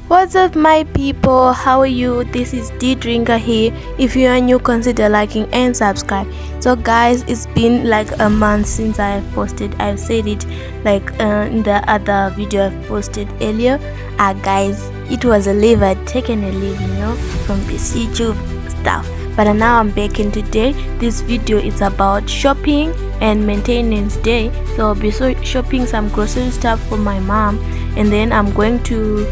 What's up my people, how are you? This is D Drinker here. If you are new, consider liking and subscribe. So guys, it's been like a month since I have posted. I've said it like in the other video I've posted earlier. Guys, it was a leave. I'd taken a leave, from this YouTube stuff, but now I'm back, and today this video is about shopping and maintenance day. So I'll be shopping some grocery stuff for my mom, and then I'm going to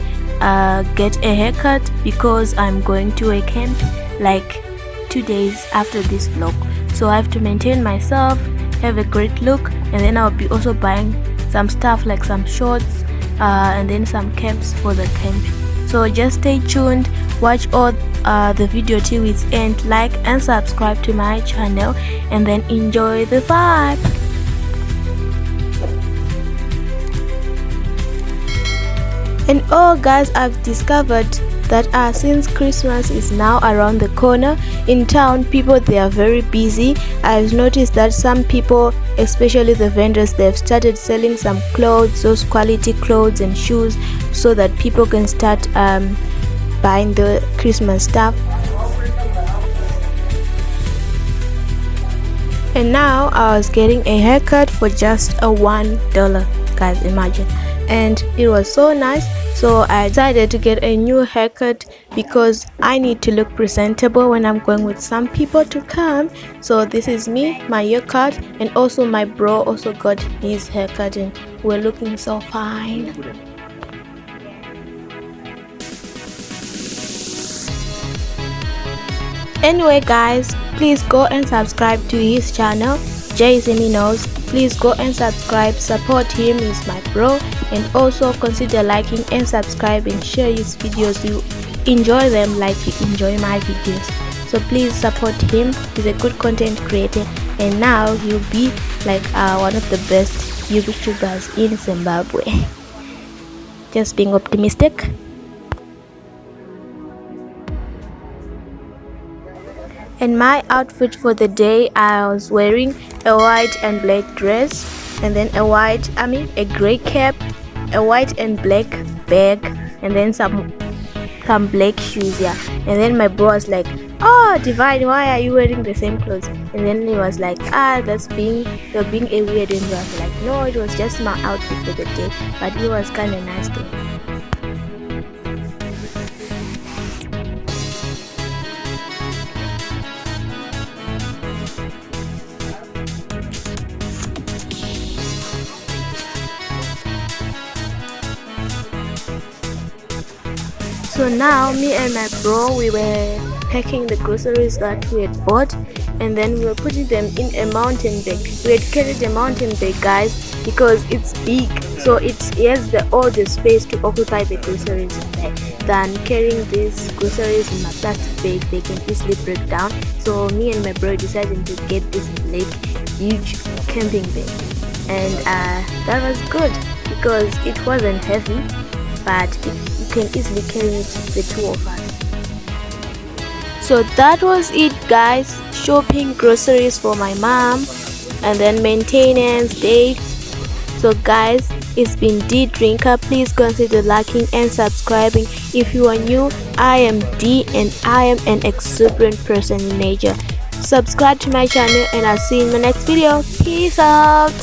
get a haircut because I'm going to a camp like 2 days after this vlog. So I have to maintain myself, have a great look, and then I'll be also buying some stuff like some shorts and then some caps for the camp. So just stay tuned, watch all the video till its end, like and subscribe to my channel, and then enjoy the vibe. And guys, I've discovered that since Christmas is now around the corner in town, people, they are very busy. I've noticed that some people, especially the vendors, they've started selling some clothes, those quality clothes and shoes, so that people can start buying the Christmas stuff. And now I was getting a haircut for just a $1, guys, imagine. And it was so nice, so I decided to get a new haircut because I need to look presentable when I'm going with some people to come. So this is me, my haircut, and also my bro also got his haircut, and we're looking so fine. Anyway guys, please go and subscribe to his channel, Jay Knows. Please go and subscribe, support him, he's my bro, and also consider liking and subscribing, share his videos. You enjoy them like you enjoy my videos, so please support him. He's a good content creator, and now he'll be like one of the best YouTubers in Zimbabwe. Just being optimistic. And my outfit for the day, I was wearing a white and black dress, and then a gray cap, a white and black bag, and then some black shoes, yeah. And then my bro was like, "Oh Divine, why are you wearing the same clothes?" And then he was like, you're being a weird. And I was like, no, it was just my outfit for the day, but it was kind of nice though. So now me and my bro, we were packing the groceries that we had bought, and then we were putting them in a mountain bag. We had carried a mountain bag, guys, because it's big, so it has all the space to occupy the groceries in there. Than carrying these groceries in a plastic bag, they can easily break down. So me and my bro decided to get this big, huge camping bag, and that was good because it wasn't heavy, but you can easily carry it, the two of us. So that was it, guys. Shopping groceries for my mom, and then maintenance day. So guys, it's been D Drinker. Please consider liking and subscribing. If you are new, I am D, and I am an exuberant person in nature. Subscribe to my channel, and I'll see you in my next video. Peace out.